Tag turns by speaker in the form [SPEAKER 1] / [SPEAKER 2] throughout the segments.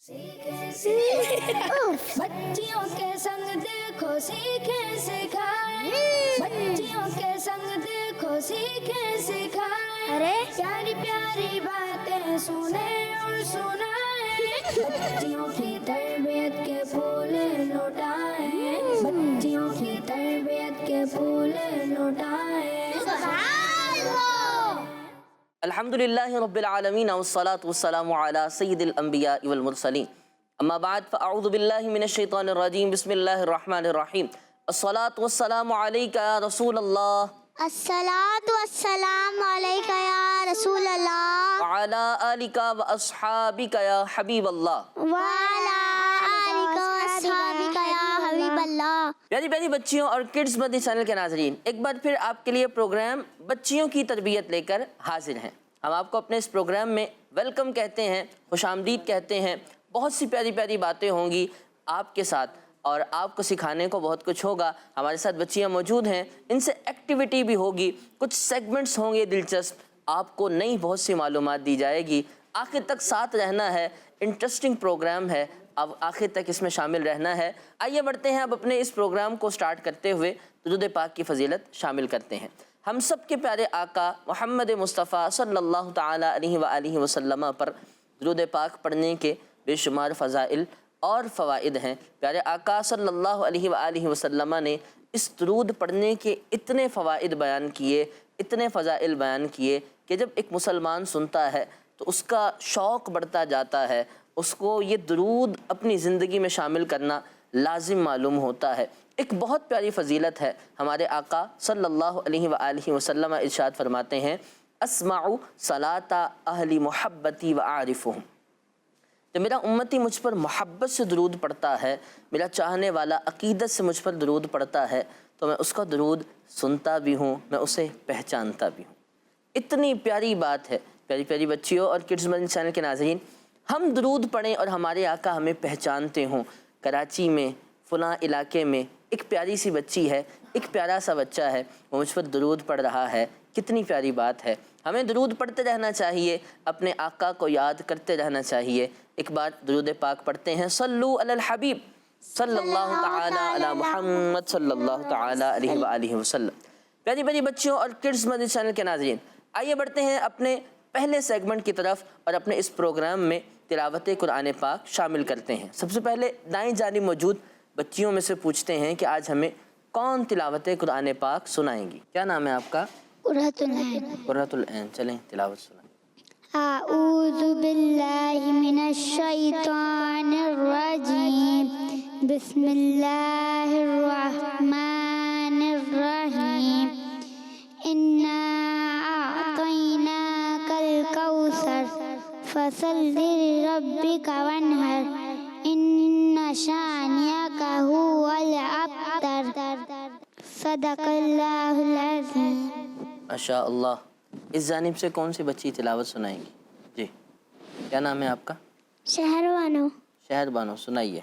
[SPEAKER 1] بچیوں کے سنگ دیکھو سیکھیں سکھائیں، بچیوں کے سنگ دیکھو سیکھیں سکھائیں، ارے پیاری پیاری باتیں سنیں اور سنائیں، بچیوں کی تربیت کے پھول لوٹائیں، بچیوں کی تربیت کے پھول لوٹائیں۔
[SPEAKER 2] الحمدللہ رب العالمین والصلاة والسلام علی سید الانبیاء والمرسلین، اما بعد فاعوذ باللہ من الشیطان الرجیم، بسم اللہ الرحمن الرحیم، الصلاة والسلام علیک یا رسول اللہ،
[SPEAKER 3] الصلاۃ والسلام علیک یا رسول اللہ،
[SPEAKER 2] وعلی آلک واصحابک یا حبیب اللہ،
[SPEAKER 3] وعلی آلک واصحابک یا حبیب اللہ۔
[SPEAKER 2] پیاری پیاری بچیوں اور کڈز مدنی چینل کے ناظرین، ایک بار پھر آپ کے لیے پروگرام بچیوں کی تربیت لے کر حاضر ہیں۔ ہم آپ کو اپنے اس پروگرام میں ویلکم کہتے ہیں، خوش آمدید کہتے ہیں۔ بہت سی پیاری پیاری باتیں ہوں گی آپ کے ساتھ اور آپ کو سکھانے کو بہت کچھ ہوگا۔ ہمارے ساتھ بچیاں موجود ہیں، ان سے ایکٹیویٹی بھی ہوگی، کچھ سیگمنٹس ہوں گے دلچسپ، آپ کو نئی بہت سی معلومات دی جائے گی۔ آخر تک ساتھ رہنا ہے، انٹرسٹنگ پروگرام ہے، اب آخر تک اس میں شامل رہنا ہے۔ آئیے بڑھتے ہیں اب اپنے اس پروگرام کو سٹارٹ کرتے ہوئے درود پاک کی فضیلت شامل کرتے ہیں۔ ہم سب کے پیارے آقا محمد مصطفیٰ صلی اللہ تعالی علیہ وآلہ وسلم پر درود پاک پڑھنے کے بے شمار فضائل اور فوائد ہیں۔ پیارے آقا صلی اللہ علیہ وآلہ وسلم نے اس درود پڑھنے کے اتنے فوائد بیان کیے، اتنے فضائل بیان کیے کہ جب ایک مسلمان سنتا ہے تو اس کا شوق بڑھتا جاتا ہے، اس کو یہ درود اپنی زندگی میں شامل کرنا لازم معلوم ہوتا ہے۔ ایک بہت پیاری فضیلت ہے، ہمارے آقا صلی اللہ علیہ وآلہ وسلم ارشاد فرماتے ہیں، اسمعوا صلاۃ اہل محبتی وعارفہم، جب میرا امتی مجھ پر محبت سے درود پڑھتا ہے، میرا چاہنے والا عقیدت سے مجھ پر درود پڑھتا ہے تو میں اس کا درود سنتا بھی ہوں، میں اسے پہچانتا بھی ہوں۔ اتنی پیاری بات ہے۔ پیاری پیاری بچیوں اور کڈز مدنی چینل کے ناظرین، ہم درود پڑھیں اور ہمارے آقا ہمیں پہچانتے ہوں۔ کراچی میں فلاں علاقے میں ایک پیاری سی بچی ہے، ایک پیارا سا بچہ ہے، وہ مجھ پر درود پڑھ رہا ہے، کتنی پیاری بات ہے۔ ہمیں درود پڑھتے رہنا چاہیے، اپنے آقا کو یاد کرتے رہنا چاہیے۔ ایک بار درود پاک پڑھتے ہیں، صلو علی الحبیب صلی اللہ تعالی علی محمد صلی اللہ تعالی علیہ وآلہ وسلم۔ پیاری پیاری بچیوں اور کڈز مدنی چینل کے ناظرین، آئیے بڑھتے ہیں اپنے پہلے سیگمنٹ کی طرف اور اپنے اس پروگرام میں تلاوت قرآن پاک شامل کرتے ہیں۔ سب سے پہلے دائیں جانب موجود بچیوں میں سے پوچھتے ہیں کہ آج ہمیں کون تلاوت قرآن پاک سنائیں گی؟ کیا نام ہے آپ کا؟
[SPEAKER 3] قرۃ العین۔
[SPEAKER 2] قرۃ العین، چلیں تلاوت سنائیں۔
[SPEAKER 3] اعوذ باللہ من الشیطان الرجیم، بسم اللہ الرحمن الرحیم، انا اعطیناک الکوثر فصل لربک وانحر ان شانئک هو الابتر، صدق اللہ العظیم۔
[SPEAKER 2] ماشاء اللہ۔ اس جانب سے کون سی بچی تلاوت سنائیں گی؟ جی، کیا نام ہے آپ کا؟
[SPEAKER 3] شہر بانو۔
[SPEAKER 2] شہر بانو، سنائیے۔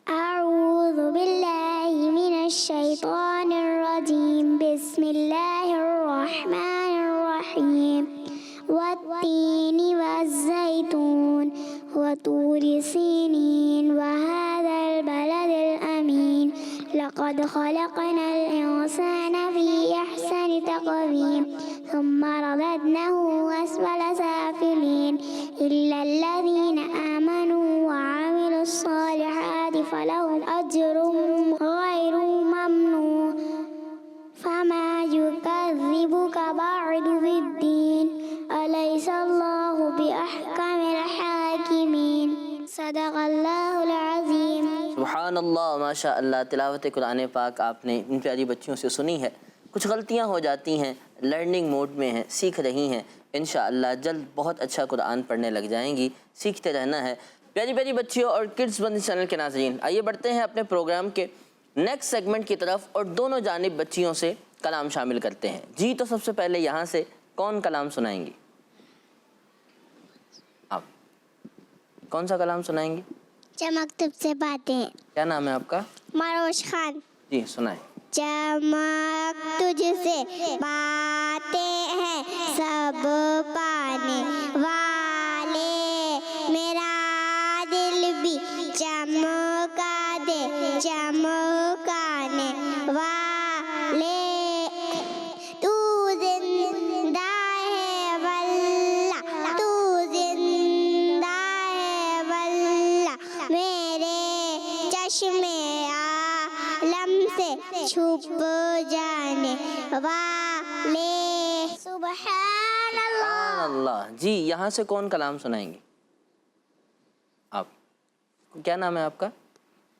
[SPEAKER 3] اعوذ باللہ من الشیطان الرجیم، بسم اللہ الرحمن الرحیم، والتین والزیتون وطور سینین وهذا البلد الامین، لقد خلقنا الانسان فی احسن تقویم ثم رددناه اسفل سافلین الا الذین آمنوا وعملوا الصالحات فلهم اجر غیر ممنون، فما یکذبک بعد بالدین، الیس اللہ باحکم الحاکمین، صدق اللہ العظیم۔
[SPEAKER 2] سبحان اللہ، ماشاء اللہ۔ تلاوت قرآن پاک آپ نے ان پیاری بچیوں سے سنی ہے۔ کچھ غلطیاں ہو جاتی ہیں، لرننگ موڈ میں ہیں، سیکھ رہی ہیں، انشاءاللہ جلد بہت اچھا قرآن پڑھنے لگ جائیں گی، سیکھتے رہنا ہے۔ پیاری پیاری بچیوں اور کڈز مدنی چینل کے ناظرین، آئیے بڑھتے ہیں اپنے پروگرام کے نیکسٹ سیگمنٹ کی طرف اور دونوں جانب بچیوں سے کلام شامل کرتے ہیں۔ جی، تو سب سے پہلے یہاں سے کون کلام سنائیں گی؟ آپ کون سا کلام سنائیں گی؟
[SPEAKER 3] چمک تجھ سے باتیں۔
[SPEAKER 2] کیا نام ہے آپ کا؟
[SPEAKER 3] مروش خان۔
[SPEAKER 2] جی، سنائیں۔
[SPEAKER 3] چمک تجھ سے باتیں ہیں سب پانے والے، میرا دل بھی چمکا دے چمکانے والے تو زندہ ہے واللہ تو زندہ ہے واللہ میرے چشمے عالم سے چھپ جانے والے سبحان اللہ.
[SPEAKER 2] اللہ. جی یہاں سے کون کلام سنائیں گے؟ آپ کیا نام ہے آپ کا؟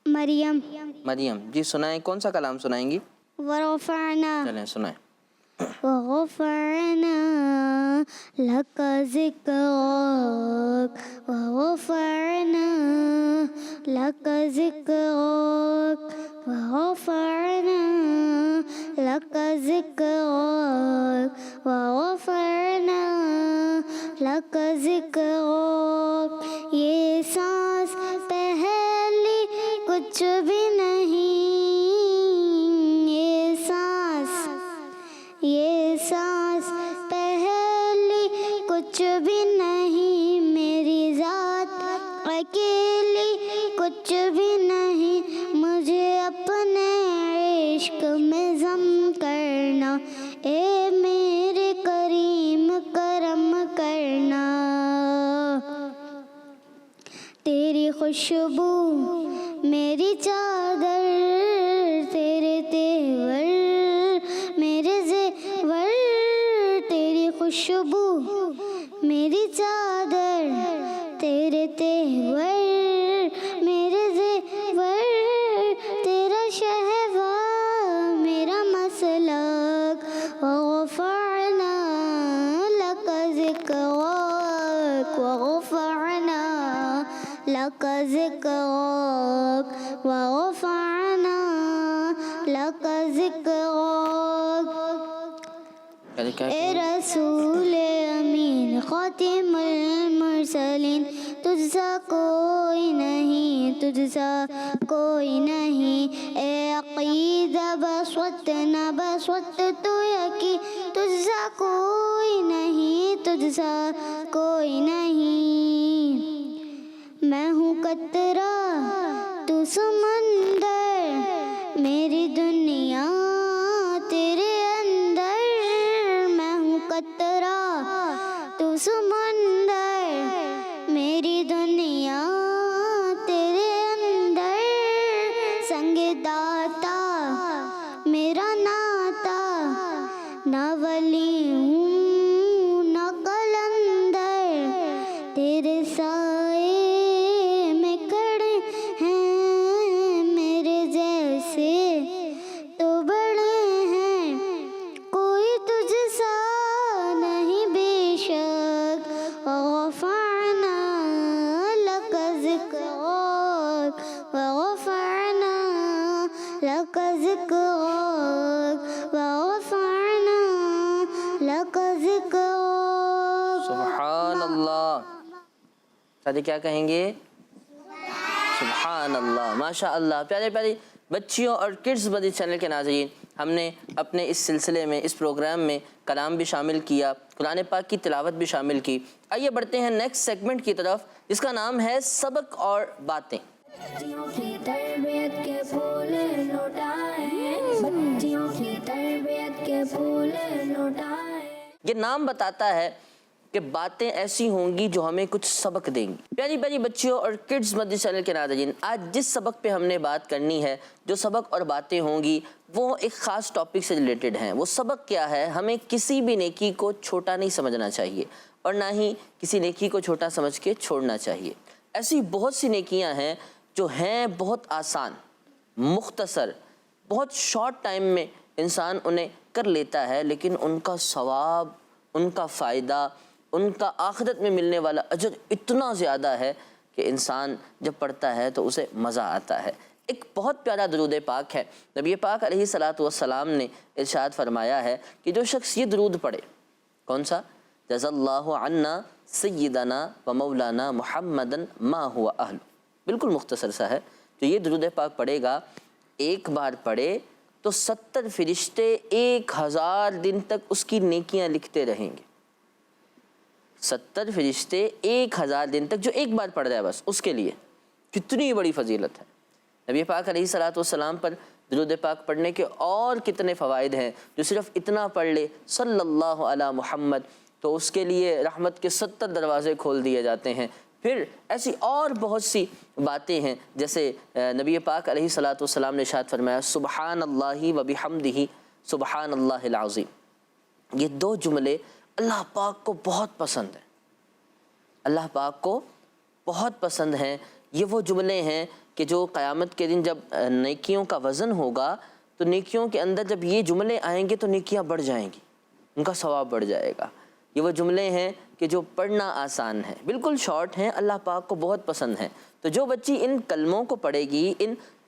[SPEAKER 3] مریم.
[SPEAKER 2] مریم جی سنائیں، کون سا کلام سنائیں گی؟
[SPEAKER 3] ورفعنا
[SPEAKER 2] چلیں سنائیں.
[SPEAKER 3] وغفرنا لك ذكرك وغفرنا لك ذكرك وغفرنا لك ذكرك وغفرنا لك ذكرك. یہ سانس پہلی کچھ بھی نہیں، یہ سانس پہلی کچھ بھی نہیں، میری ذات اکیلی کچھ بھی نہیں، مجھے اپنے عشق میں ضم کرنا، اے میرے کریم کرم کرنا. تیری خوشبو میری چادر، تیرے تیور میرے زیور، تیری خوشبو میری چادر، تیرے تیور میرے زیور، تیرا شہوار میرا مسلک. وغفرنا لك ذکرک وغفرنا لك ذکرک وغفرنا لك ذکرک. اے رسول امین خاتم المرسلین، تجھ سا کوئی نہیں، تجھ سا کوئی نہیں. اے عقیدہ بسوت نہ بسوت تو یقین، تجھ سا کوئی نہیں، تجھ سا کوئی نہیں. میں ہوں قطرہ تو سمندر، میری دنیا تیرے اندر. میں ہوں قطرہ تو سمندر، میری دنیا تیرے اندر. سنگ داتا میرا ناتا، نہ ولی ہوں نہ قلندر، تیرے سائے میں کھڑے ہیں میرے جیسے تو بڑے ہیں، کوئی تجھ سا نہیں بے شک. وغفرنا لك ذکرک وغفرنا لك ذکرک وغفرنا لك ذکرک.
[SPEAKER 2] سبحان اللہ. ساتھی کیا کہیں گے؟ سبحان اللہ. ماشاء اللہ. پیارے پیارے بچیوں اور کڈز بدی چینل کے ناظرین، ہم نے اپنے اس سلسلے میں اس پروگرام میں کلام بھی شامل کیا، قرآن پاک کی تلاوت بھی شامل کی. آئیے بڑھتے ہیں نیکسٹ سیگمنٹ کی طرف جس کا نام ہے سبق اور باتیں.
[SPEAKER 1] بچیوں کی تربیت کے پھول لوٹائیں، بچیوں کی تربیت کے پھول لوٹائیں.
[SPEAKER 2] یہ نام بتاتا ہے کہ باتیں ایسی ہوں گی جو ہمیں کچھ سبق دیں گی. پیاری پیاری بچیوں اور کڈز مدنی چینل کے ناظرین، آج جس سبق پہ ہم نے بات کرنی ہے، جو سبق اور باتیں ہوں گی وہ ایک خاص ٹاپک سے ریلیٹڈ ہیں. وہ سبق کیا ہے؟ ہمیں کسی بھی نیکی کو چھوٹا نہیں سمجھنا چاہیے اور نہ ہی کسی نیکی کو چھوٹا سمجھ کے چھوڑنا چاہیے. ایسی بہت سی نیکیاں ہیں جو ہیں بہت آسان، مختصر، بہت شارٹ ٹائم میں انسان انہیں کر لیتا ہے، لیکن ان کا ثواب، ان کا فائدہ، ان کا آخرت میں ملنے والا اجر اتنا زیادہ ہے کہ انسان جب پڑھتا ہے تو اسے مزہ آتا ہے. ایک بہت پیارا درود پاک ہے. نبی پاک علیہ الصلاۃ والسلام نے ارشاد فرمایا ہے کہ جو شخص یہ درود پڑھے، کون سا؟ جزا اللہ عنا سیدنا و مولانا محمدا ما هو اہل. بالکل مختصر سا ہے. جو یہ درود پاک پڑھے گا، ایک بار پڑھے تو 70 فرشتے 1000 دن تک اس کی نیکیاں لکھتے رہیں گے. 70 فرشتے 1000 دن تک، جو ایک بار پڑھ رہا ہے بس اس کے لیے. کتنی بڑی فضیلت ہے. نبی پاک علیہ الصلوۃ والسلام پر درود پاک پڑھنے کے اور کتنے فوائد ہیں. جو صرف اتنا پڑھ لے صلی اللہ علی محمد تو اس کے لیے رحمت کے 70 دروازے کھول دیے جاتے ہیں. پھر ایسی اور بہت سی باتیں ہیں جیسے نبی پاک علیہ الصلوۃ والسلام نے ارشاد فرمایا سبحان اللہ و بحمدہ سبحان اللہ العظیم. یہ 2 جملے اللہ پاک کو بہت پسند ہیں. اللہ پاک کو بہت پسند ہیں. یہ وہ جملے ہیں کہ جو قیامت کے دن جب نیکیوں کا وزن ہوگا تو نیکیوں کے اندر جب یہ جملے آئیں گے تو نیکیاں بڑھ جائیں گی, ان کا ثواب بڑھ جائے گا. یہ وہ جملے ہیں کہ جو پڑھنا آسان ہے, بالکل شارٹ ہیں, اللہ پاک کو بہت پسند ہیں. تو جو بچی ان کلموں کو پڑھے گی,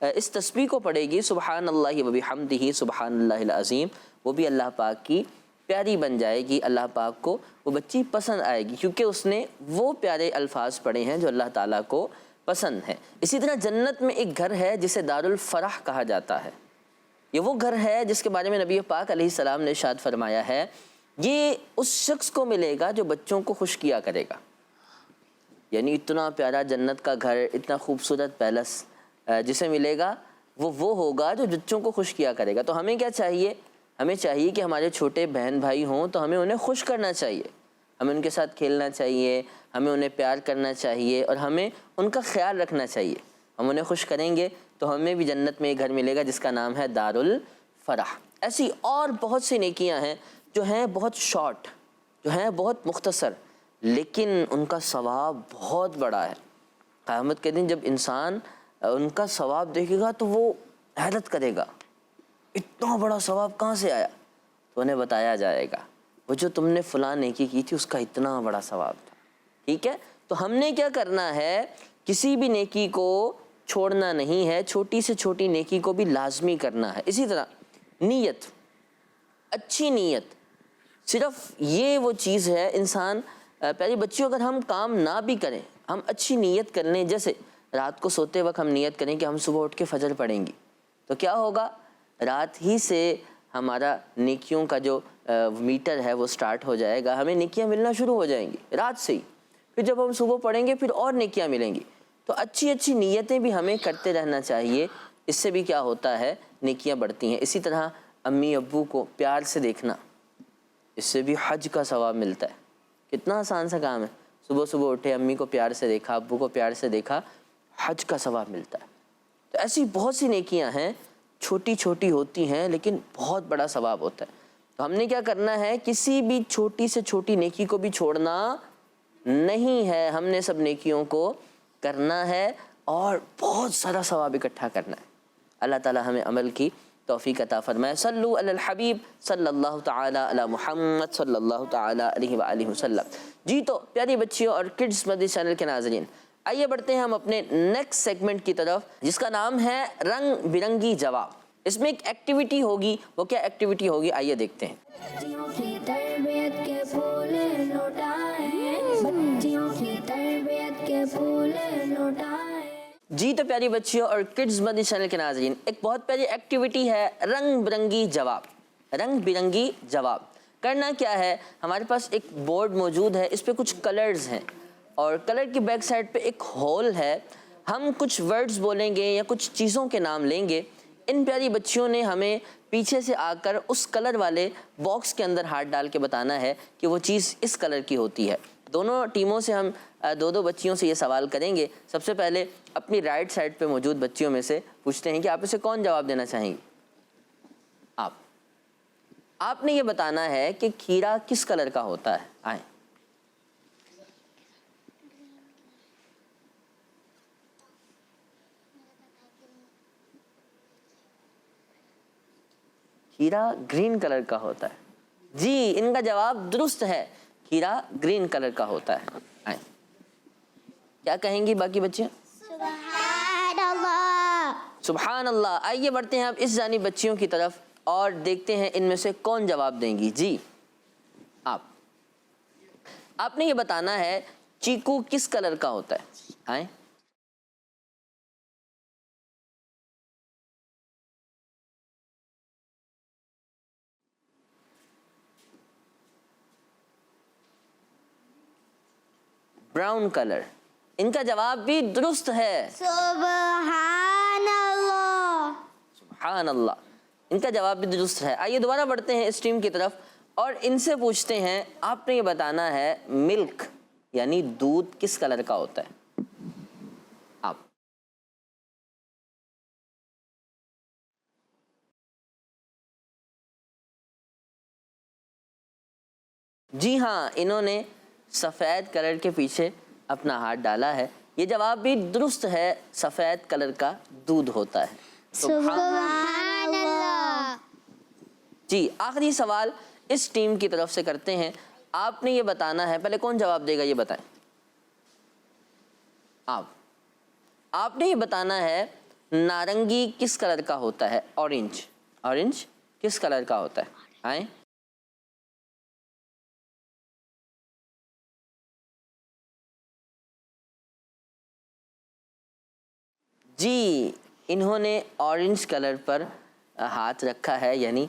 [SPEAKER 2] اس تسبیح کو پڑھے گی سبحان اللہ و بحمدہ سبحان اللہ العظیم, وہ بھی اللہ پاک کی پیاری بن جائے گی. اللہ پاک کو وہ بچی پسند آئے گی کیونکہ اس نے وہ پیارے الفاظ پڑھے ہیں جو اللہ تعالیٰ کو پسند ہیں. اسی طرح جنت میں ایک گھر ہے جسے دار الفرح کہا جاتا ہے. یہ وہ گھر ہے جس کے بارے میں نبی پاک علیہ السلام نے ارشاد فرمایا ہے یہ اس شخص کو ملے گا جو بچوں کو خوش کیا کرے گا. یعنی اتنا پیارا جنت کا گھر, اتنا خوبصورت پیلس جسے ملے گا وہ ہوگا جو بچوں کو خوش کیا کرے گا. تو ہمیں کیا چاہیے؟ ہمیں چاہیے کہ ہمارے چھوٹے بہن بھائی ہوں تو ہمیں انہیں خوش کرنا چاہیے, ہمیں ان کے ساتھ کھیلنا چاہیے, ہمیں انہیں پیار کرنا چاہیے اور ہمیں ان کا خیال رکھنا چاہیے. ہم انہیں خوش کریں گے تو ہمیں بھی جنت میں ایک گھر ملے گا جس کا نام ہے دار الفرح. ایسی اور بہت سی نیکیاں ہیں جو ہیں بہت شارٹ, جو ہیں بہت مختصر, لیکن ان کا ثواب بہت بڑا ہے. قیامت کے دن جب انسان ان کا ثواب دیکھے گا تو وہ حیرت کرے گا, اتنا بڑا ثواب کہاں سے آیا؟ تو انہیں بتایا جائے گا وہ جو تم نے فلاں نیکی کی تھی اس کا اتنا بڑا ثواب تھا. ٹھیک ہے, تو ہم نے کیا کرنا ہے, کسی بھی نیکی کو چھوڑنا نہیں ہے, چھوٹی سے چھوٹی نیکی کو بھی لازمی کرنا ہے. اسی طرح نیت, اچھی نیت, صرف یہ وہ چیز ہے انسان پیاری بچیوں اگر ہم کام نہ بھی کریں, ہم اچھی نیت کر لیں. جیسے رات کو سوتے وقت ہم نیت کریں کہ ہم صبح اٹھ کے فجر پڑھیں گی, تو کیا ہوگا, رات ہی سے ہمارا نیکیوں کا جو میٹر ہے وہ سٹارٹ ہو جائے گا, ہمیں نیکیاں ملنا شروع ہو جائیں گی رات سے ہی. پھر جب ہم صبح پڑھیں گے پھر اور نیکیاں ملیں گی. تو اچھی اچھی نیتیں بھی ہمیں کرتے رہنا چاہیے, اس سے بھی کیا ہوتا ہے, نیکیاں بڑھتی ہیں. اسی طرح امی ابو کو پیار سے دیکھنا, اس سے بھی حج کا ثواب ملتا ہے. کتنا آسان سا کام ہے, صبح صبح اٹھے, امی کو پیار سے دیکھا, ابو کو پیار سے دیکھا, حج کا ثواب ملتا ہے. تو ایسی بہت سی نیکیاں ہیں, چھوٹی چھوٹی ہوتی ہیں لیکن بہت بڑا ثواب ہوتا ہے. تو ہم نے کیا کرنا ہے, کسی بھی چھوٹی سے چھوٹی نیکی کو بھی چھوڑنا نہیں ہے, ہم نے سب نیکیوں کو کرنا ہے اور بہت سارا ثواب اکٹھا کرنا ہے. اللہ تعالی ہمیں عمل کی توفیق عطا فرمائے. صلو علی الحبیب صلی اللہ تعالی علی محمد صلی اللہ تعالی علیہ وآلہ وسلم. جی تو پیاری بچیوں اور کڈز مدنی چینل کے ناظرین, آئیے بڑھتے ہیں ہم اپنے نیکسٹ سیگمنٹ کی طرف جس کا نام ہے رنگ برنگی جواب. اس میں ایک ایکٹیویٹی ہوگی, وہ کیا ایکٹیویٹی ہوگی آئیے دیکھتے ہیں.
[SPEAKER 1] بچیوں کی تربیت کے پھول لوٹائیں, بچیوں کی تربیت کے پھول لوٹائیں.
[SPEAKER 2] جی تو پیاری بچیوں اور کڈز مدنی چینل کے ناظرین, ایک بہت پیاری ایکٹیویٹی ہے رنگ برنگی جواب. رنگ برنگی جواب کرنا کیا ہے, ہمارے پاس ایک بورڈ موجود ہے, اس پہ کچھ کلرز ہیں اور کلر کی بیک سائڈ پہ ایک ہول ہے. ہم کچھ ورڈز بولیں گے یا کچھ چیزوں کے نام لیں گے. ان پیاری بچیوں نے ہمیں پیچھے سے آ کر اس کلر والے باکس کے اندر ہاتھ ڈال کے بتانا ہے کہ وہ چیز اس کلر کی ہوتی ہے. دونوں ٹیموں سے ہم دو بچیوں سے یہ سوال کریں گے. سب سے پہلے اپنی رائٹ سائڈ پہ موجود بچیوں میں سے پوچھتے ہیں کہ آپ اسے کون جواب دینا چاہیں گے. آپ نے یہ بتانا ہے کہ کھیرا کس کلر کا ہوتا ہے. آئیں. کھیرا گرین کلر کا ہوتا ہے. جی ان کا جواب درست ہے, کھیرا گرین کلر کا ہوتا ہے. آئیں. کیا کہیں گی باقی بچے؟
[SPEAKER 3] سبحان اللہ.
[SPEAKER 2] سبحان اللہ. آئیے بڑھتے ہیں اب اس جانب بچیوں کی طرف اور دیکھتے ہیں ان میں سے کون جواب دیں گی. جی آپ نے یہ بتانا ہے چیکو کس کلر کا ہوتا ہے. آئیں. Brown colour. ان کا جواب بھی درست ہے.
[SPEAKER 3] سبحان اللہ.
[SPEAKER 2] سبحان اللہ. ان کا جواب بھی درست ہے. آئیے دوبارہ بڑھتے ہیں اس ٹیم کی طرف اور ان سے پوچھتے ہیں آپ نے یہ بتانا ہے ملک یعنی دودھ کس کلر کا ہوتا ہے. آپ جی ہاں انہوں نے سفید کلر کے پیچھے اپنا ہاتھ ڈالا ہے. یہ جواب بھی درست ہے. سفید کلر کا دودھ ہوتا ہے.
[SPEAKER 3] سبحان اللہ.
[SPEAKER 2] جی آخری سوال اس ٹیم کی طرف سے کرتے ہیں. آپ نے یہ بتانا ہے, پہلے کون جواب دے گا یہ بتائیں. آپ نے یہ بتانا ہے نارنگی کس کلر کا ہوتا ہے. اورنج کس کلر کا ہوتا ہے. آئیں جی انہوں نے اورنج کلر پر ہاتھ رکھا ہے, یعنی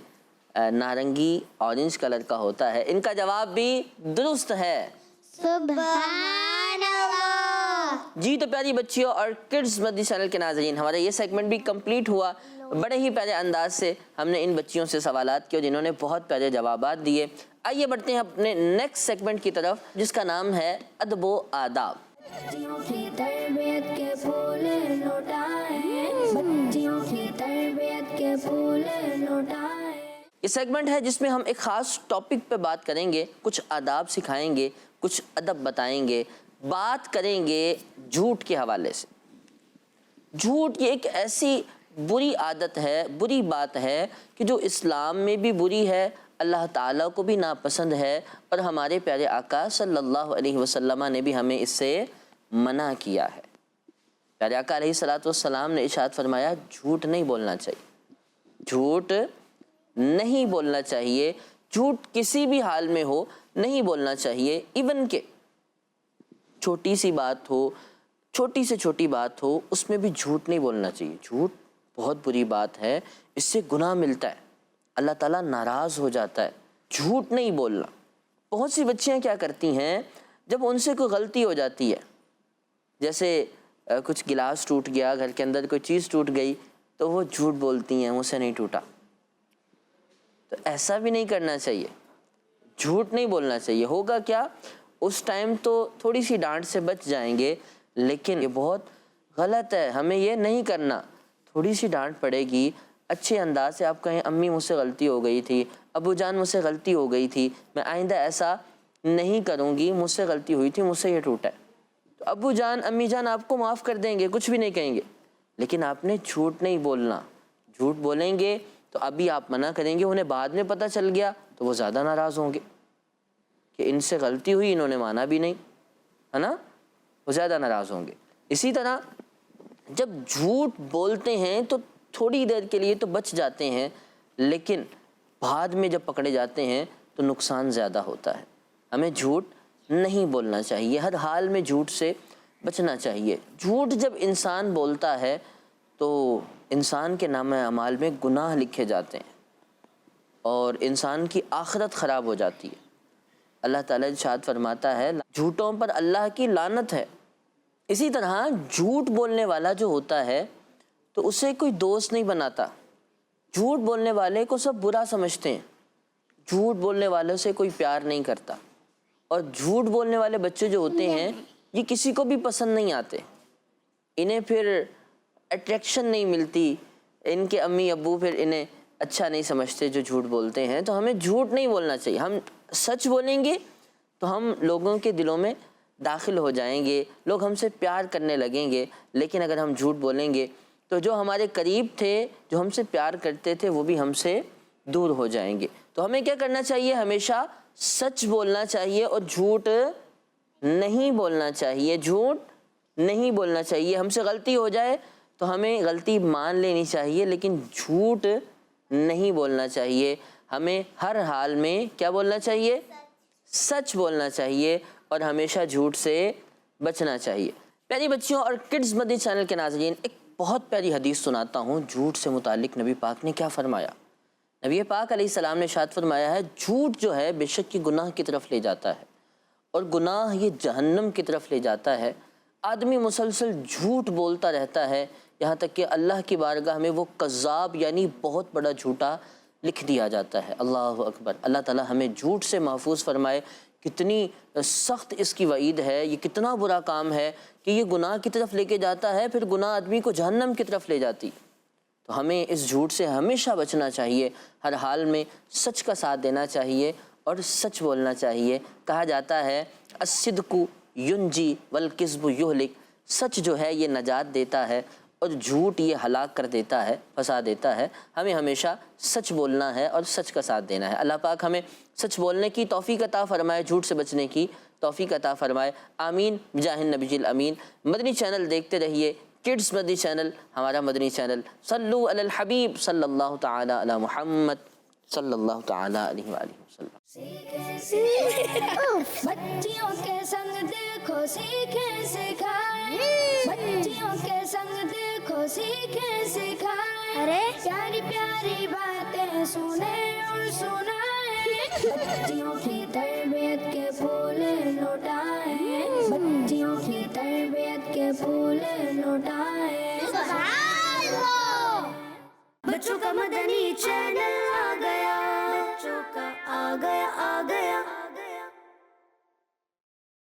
[SPEAKER 2] نارنگی اورنج کلر کا ہوتا ہے. ان کا جواب بھی درست ہے.
[SPEAKER 3] سبحان اللہ.
[SPEAKER 2] جی تو پیاری بچیوں اور کڈز مدنی چینل کے ناظرین, ہمارا یہ سیگمنٹ بھی کمپلیٹ ہوا. بڑے ہی پیارے انداز سے ہم نے ان بچیوں سے سوالات کیے جنہوں نے بہت پیارے جوابات دیے. آئیے بڑھتے ہیں اپنے نیکسٹ سیگمنٹ کی طرف جس کا نام ہے ادب و آداب.
[SPEAKER 1] بچیوں کی تربیت کے پھول لوٹائیں, بچیوں کی تربیت کے پھول لوٹائیں.
[SPEAKER 2] یہ سیگمنٹ ہے جس میں ہم ایک خاص ٹاپک پہ بات کریں گے, کچھ آداب سکھائیں گے, کچھ ادب بتائیں گے, بات کریں گے جھوٹ کے حوالے سے. جھوٹ یہ ایک ایسی بری عادت ہے, بری بات ہے کہ جو اسلام میں بھی بری ہے, اللہ تعالیٰ کو بھی ناپسند ہے, اور ہمارے پیارے آقا صلی اللہ علیہ وسلم نے بھی ہمیں اس سے منع کیا ہے. پیارے آقا علیہ الصلوۃ والسلام نے ارشاد فرمایا جھوٹ نہیں بولنا چاہیے. جھوٹ نہیں بولنا چاہیے. جھوٹ کسی بھی حال میں ہو نہیں بولنا چاہیے. ایون کہ چھوٹی سی بات ہو, چھوٹی سے چھوٹی بات ہو, اس میں بھی جھوٹ نہیں بولنا چاہیے. جھوٹ بہت بری بات ہے, اس سے گناہ ملتا ہے, اللہ تعالیٰ ناراض ہو جاتا ہے. جھوٹ نہیں بولنا. بہت سی بچیاں کیا کرتی ہیں جب ان سے کوئی غلطی ہو جاتی ہے, جیسے کچھ گلاس ٹوٹ گیا, گھر کے اندر کوئی چیز ٹوٹ گئی, تو وہ جھوٹ بولتی ہیں مجھ سے نہیں ٹوٹا. تو ایسا بھی نہیں کرنا چاہیے. جھوٹ نہیں بولنا چاہیے. ہوگا کیا, اس ٹائم تو تھوڑی سی ڈانٹ سے بچ جائیں گے, لیکن یہ بہت غلط ہے, ہمیں یہ نہیں کرنا. تھوڑی سی ڈانٹ پڑے گی, اچھے انداز سے آپ کہیں امی مجھ سے غلطی ہو گئی تھی, ابو جان مجھ سے غلطی ہو گئی تھی, میں آئندہ ایسا نہیں کروں گی, مجھ سے غلطی ہوئی تھی, مجھ سے یہ ٹوٹا ہے. تو ابو جان امی جان آپ کو معاف کر دیں گے, کچھ بھی نہیں کہیں گے. لیکن آپ نے جھوٹ نہیں بولنا. جھوٹ بولیں گے تو ابھی آپ منع کریں گے, انہیں بعد میں پتہ چل گیا تو وہ زیادہ ناراض ہوں گے کہ ان سے غلطی ہوئی, انہوں نے مانا بھی نہیں, ہے نا, وہ زیادہ ناراض ہوں گے. اسی طرح جب جھوٹ بولتے ہیں تو تھوڑی دیر کے لیے تو بچ جاتے ہیں, لیکن بعد میں جب پکڑے جاتے ہیں تو نقصان زیادہ ہوتا ہے. ہمیں جھوٹ نہیں بولنا چاہیے, ہر حال میں جھوٹ سے بچنا چاہیے. جھوٹ جب انسان بولتا ہے تو انسان کے نامہ اعمال میں گناہ لکھے جاتے ہیں اور انسان کی آخرت خراب ہو جاتی ہے. اللہ تعالیٰ ارشاد فرماتا ہے جھوٹوں پر اللہ کی لعنت ہے. اسی طرح جھوٹ بولنے والا جو ہوتا ہے تو اسے کوئی دوست نہیں بناتا. جھوٹ بولنے والے کو سب برا سمجھتے ہیں, جھوٹ بولنے والوں سے کوئی پیار نہیں کرتا, اور جھوٹ بولنے والے بچے جو ہوتے ہیں یہ کسی کو بھی پسند نہیں آتے. انہیں پھر اٹریکشن نہیں ملتی, ان کے امی ابو پھر انہیں اچھا نہیں سمجھتے جو جھوٹ بولتے ہیں. تو ہمیں جھوٹ نہیں بولنا چاہیے. ہم سچ بولیں گے تو ہم لوگوں کے دلوں میں داخل ہو جائیں گے, لوگ ہم سے پیار کرنے لگیں گے. لیکن اگر ہم جھوٹ بولیں گے تو جو ہمارے قریب تھے, جو ہم سے پیار کرتے تھے, وہ بھی ہم سے دور ہو جائیں گے. تو ہمیں کیا کرنا چاہیے, ہمیشہ سچ بولنا چاہیے اور جھوٹ نہیں بولنا چاہیے. جھوٹ نہیں بولنا چاہیے. ہم سے غلطی ہو جائے تو ہمیں غلطی مان لینی چاہیے, لیکن جھوٹ نہیں بولنا چاہیے. ہمیں ہر حال میں کیا بولنا چاہیے, سچ بولنا چاہیے, اور ہمیشہ جھوٹ سے بچنا چاہیے. پیاری بچیوں اور کڈز مدنی چینل کے ناظرین, ایک بہت پیاری حدیث سناتا ہوں جھوٹ سے متعلق. نبی پاک نے کیا فرمایا؟ نبی پاک علیہ السلام نے ارشاد فرمایا ہے جھوٹ جو ہے بے شک یہ گناہ کی طرف لے جاتا ہے, اور گناہ یہ جہنم کی طرف لے جاتا ہے. آدمی مسلسل جھوٹ بولتا رہتا ہے، یہاں تک کہ اللہ کی بارگاہ میں وہ کذاب یعنی بہت بڑا جھوٹا لکھ دیا جاتا ہے۔ اللہ اکبر، اللہ تعالیٰ ہمیں جھوٹ سے محفوظ فرمائے۔ کتنی سخت اس کی وعید ہے، یہ کتنا برا کام ہے کہ یہ گناہ کی طرف لے کے جاتا ہے، پھر گناہ آدمی کو جہنم کی طرف لے جاتی۔ تو ہمیں اس جھوٹ سے ہمیشہ بچنا چاہیے، ہر حال میں سچ کا ساتھ دینا چاہیے اور سچ بولنا چاہیے۔ کہا جاتا ہے الصدق ینجی والکذب یہلک، سچ جو ہے یہ نجات دیتا ہے اور جھوٹ یہ ہلاک کر دیتا ہے، پھنسا دیتا ہے۔ ہمیں ہمیشہ سچ بولنا ہے اور سچ کا ساتھ دینا ہے۔ اللہ پاک ہمیں سچ بولنے کی توفیق عطا فرمائے، جھوٹ سے بچنے کی توفیق عطا فرمائے، آمین بجاہ النبی الامین۔ مدنی چینل دیکھتے رہیے، کڈز مدنی چینل ہمارا مدنی چینل۔ صلو علی الحبیب صلی اللہ تعالی علی محمد صلی اللہ تعالی علیہ وآلہ وسلم۔
[SPEAKER 1] بچیوں کے سنگ دیکھو سیکھیں سکھائیں، بچیوں کے سنگ دیکھو سیکھیں سکھائیں، ارے پیاری پیاری باتیں سنیں اور سنائیں، بچیوں کی تربیت کے پھول لوٹائیں، بچیوں کی تربیت کے پھول لوٹائیں۔
[SPEAKER 3] سبحان اللہ۔
[SPEAKER 1] بچوں کا مدنی چینل آ گیا، بچوں کا آ گیا